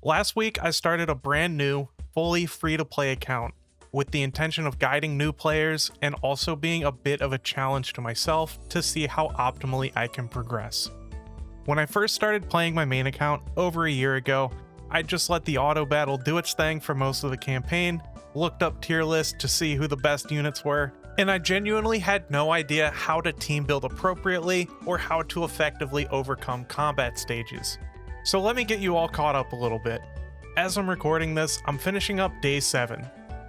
Last week, I started a brand new, fully free-to-play account with the intention of guiding new players and also being a bit of a challenge to myself to see how optimally I can progress. When I first started playing my main account over a year ago, I just let the auto battle do its thing for most of the campaign, looked up tier lists to see who the best units were, and I genuinely had no idea how to team build appropriately or how to effectively overcome combat stages. So let me get you all caught up a little bit. As I'm recording this, I'm finishing up day 7.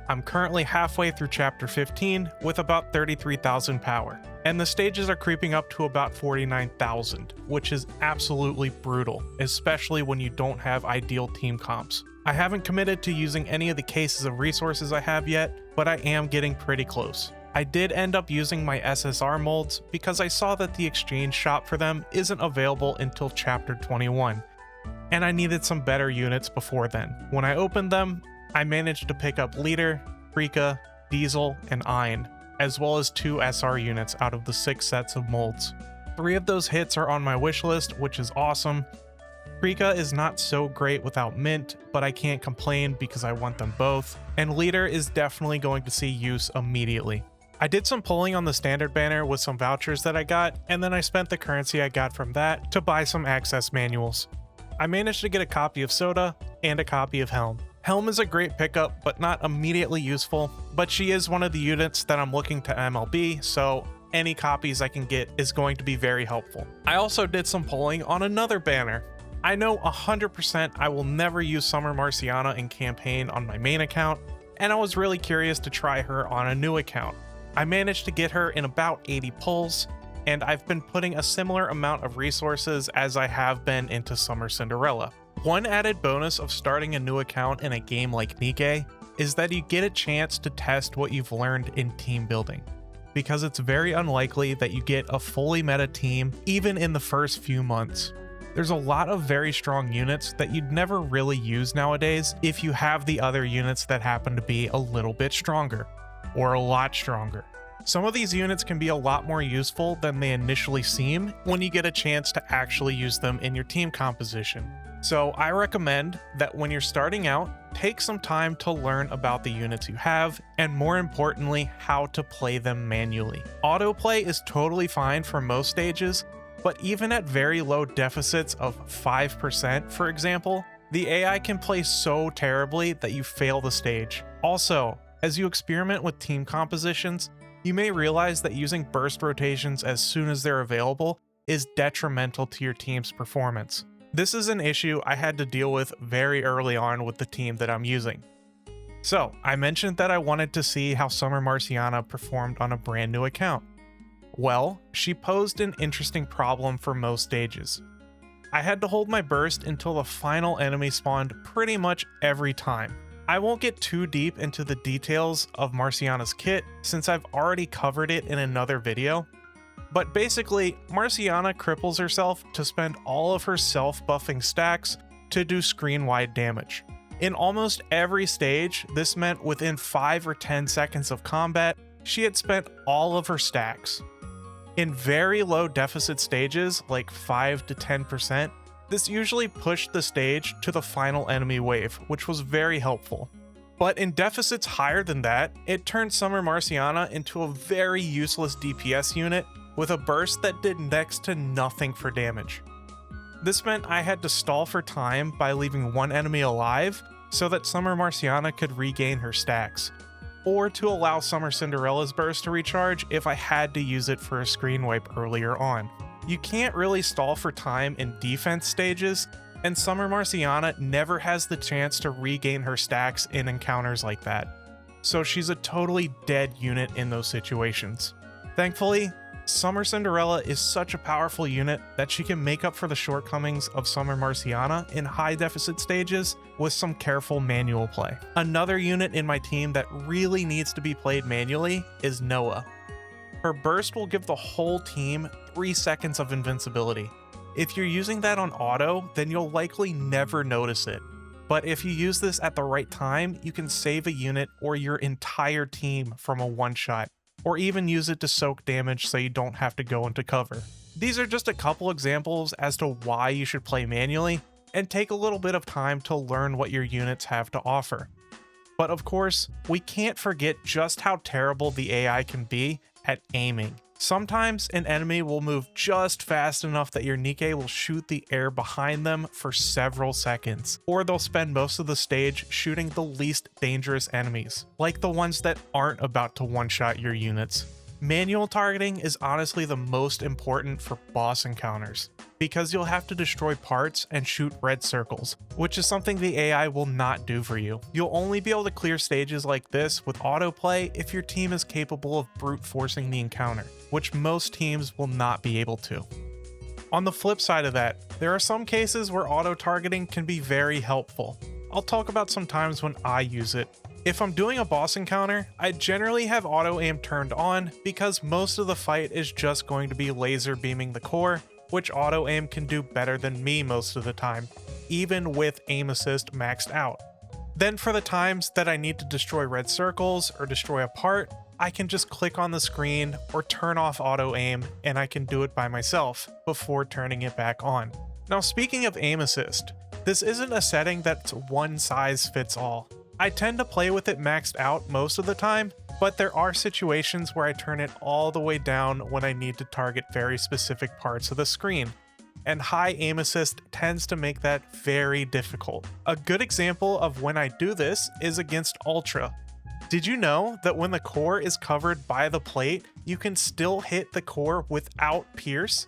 I'm currently halfway through chapter 15 with about 33,000 power, and the stages are creeping up to about 49,000, which is absolutely brutal, especially when you don't have ideal team comps. I haven't committed to using any of the cases of resources I have yet, but I am getting pretty close. I did end up using my SSR molds because I saw that the exchange shop for them isn't available until chapter 21, and I needed some better units before then. When I opened them, I managed to pick up Leader, Rika, Diesel, and Ein, as well as 2 SR units out of the 6 sets of molds. 3 of those hits are on my wish list, which is awesome. Rika is not so great without Mint, but I can't complain because I want them both, and Leader is definitely going to see use immediately. I did some pulling on the standard banner with some vouchers that I got, and then I spent the currency I got from that to buy some access manuals. I managed to get a copy of Soda and a copy of Helm. Helm is a great pickup, but not immediately useful, but she is one of the units that I'm looking to MLB, so any copies I can get is going to be very helpful. I also did some pulling on another banner. I know 100% I will never use Summer Marciana in campaign on my main account, and I was really curious to try her on a new account. I managed to get her in about 80 pulls, and I've been putting a similar amount of resources as I have been into Summer Cinderella. One added bonus of starting a new account in a game like NIKKE is that you get a chance to test what you've learned in team building, because it's very unlikely that you get a fully meta team even in the first few months. There's a lot of very strong units that you'd never really use nowadays if you have the other units that happen to be a little bit stronger, or a lot stronger. Some of these units can be a lot more useful than they initially seem when you get a chance to actually use them in your team composition. So I recommend that when you're starting out, take some time to learn about the units you have, and more importantly, how to play them manually. Autoplay is totally fine for most stages, but even at very low deficits of 5%, for example, the AI can play so terribly that you fail the stage. Also, as you experiment with team compositions, you may realize that using burst rotations as soon as they're available is detrimental to your team's performance. This is an issue I had to deal with very early on with the team that I'm using. So, I mentioned that I wanted to see how Summer Marciana performed on a brand new account. Well, she posed an interesting problem for most stages. I had to hold my burst until the final enemy spawned pretty much every time. I won't get too deep into the details of Marciana's kit since I've already covered it in another video, but basically, Marciana cripples herself to spend all of her self-buffing stacks to do screen-wide damage. In almost every stage, this meant within 5 or 10 seconds of combat, she had spent all of her stacks. In very low deficit stages, like 5 to 10%, this usually pushed the stage to the final enemy wave, which was very helpful. But in deficits higher than that, it turned Summer Marciana into a very useless DPS unit with a burst that did next to nothing for damage. This meant I had to stall for time by leaving one enemy alive so that Summer Marciana could regain her stacks, or to allow Summer Cinderella's burst to recharge if I had to use it for a screen wipe earlier on. You can't really stall for time in defense stages, and Summer Marciana never has the chance to regain her stacks in encounters like that, so she's a totally dead unit in those situations. Thankfully, Summer Cinderella is such a powerful unit that she can make up for the shortcomings of Summer Marciana in high deficit stages with some careful manual play. Another unit in my team that really needs to be played manually is Noah. Her burst will give the whole team 3 seconds of invincibility. If you're using that on auto, then you'll likely never notice it. But if you use this at the right time, you can save a unit or your entire team from a one-shot, or even use it to soak damage so you don't have to go into cover. These are just a couple examples as to why you should play manually, and take a little bit of time to learn what your units have to offer. But of course, we can't forget just how terrible the AI can be at aiming. Sometimes an enemy will move just fast enough that your NIKKE will shoot the air behind them for several seconds, or they'll spend most of the stage shooting the least dangerous enemies, like the ones that aren't about to one-shot your units. Manual targeting is honestly the most important for boss encounters, because you'll have to destroy parts and shoot red circles, which is something the AI will not do for you. You'll only be able to clear stages like this with autoplay if your team is capable of brute forcing the encounter, which most teams will not be able to. On the flip side of that, there are some cases where auto-targeting can be very helpful. I'll talk about some times when I use it. If I'm doing a boss encounter, I generally have auto-aim turned on because most of the fight is just going to be laser beaming the core, which auto-aim can do better than me most of the time, even with aim assist maxed out. Then for the times that I need to destroy red circles or destroy a part, I can just click on the screen or turn off auto-aim and I can do it by myself before turning it back on. Now speaking of aim assist, this isn't a setting that's one size fits all. I tend to play with it maxed out most of the time, but there are situations where I turn it all the way down when I need to target very specific parts of the screen, and high aim assist tends to make that very difficult. A good example of when I do this is against Ultra. Did you know that when the core is covered by the plate, you can still hit the core without pierce?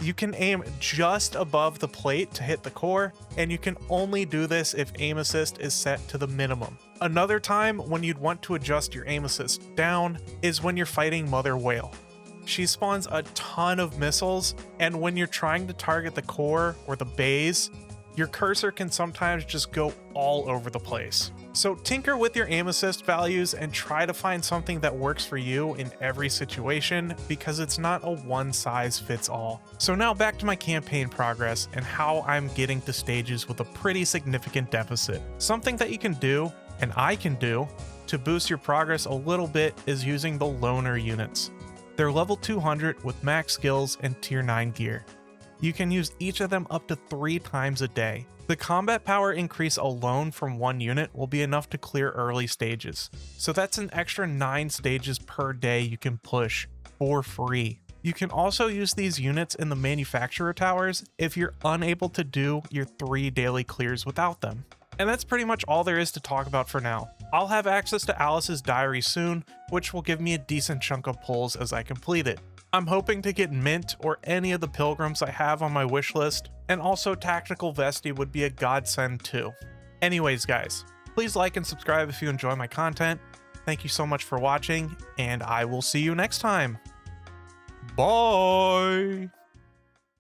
You can aim just above the plate to hit the core, and you can only do this if aim assist is set to the minimum. Another time when you'd want to adjust your aim assist down is when you're fighting Mother Whale. She spawns a ton of missiles, and when you're trying to target the core or the base, your cursor can sometimes just go all over the place. So tinker with your aim assist values and try to find something that works for you in every situation, because it's not a one size fits all. So now back to my campaign progress and how I'm getting to stages with a pretty significant deficit. Something that you can do, and I can do, to boost your progress a little bit is using the loner units. They're level 200 with max skills and tier 9 gear. You can use each of them up to 3 times a day. The combat power increase alone from one unit will be enough to clear early stages. So that's an extra 9 stages per day you can push for free. You can also use these units in the manufacturer towers if you're unable to do your 3 daily clears without them. And that's pretty much all there is to talk about for now. I'll have access to Alice's diary soon, which will give me a decent chunk of pulls as I complete it. I'm hoping to get Mint or any of the pilgrims I have on my wish list, and also Tactical Vesty would be a godsend too. Anyways guys, please like and subscribe if you enjoy my content. Thank you so much for watching, and I will see you next time. Bye!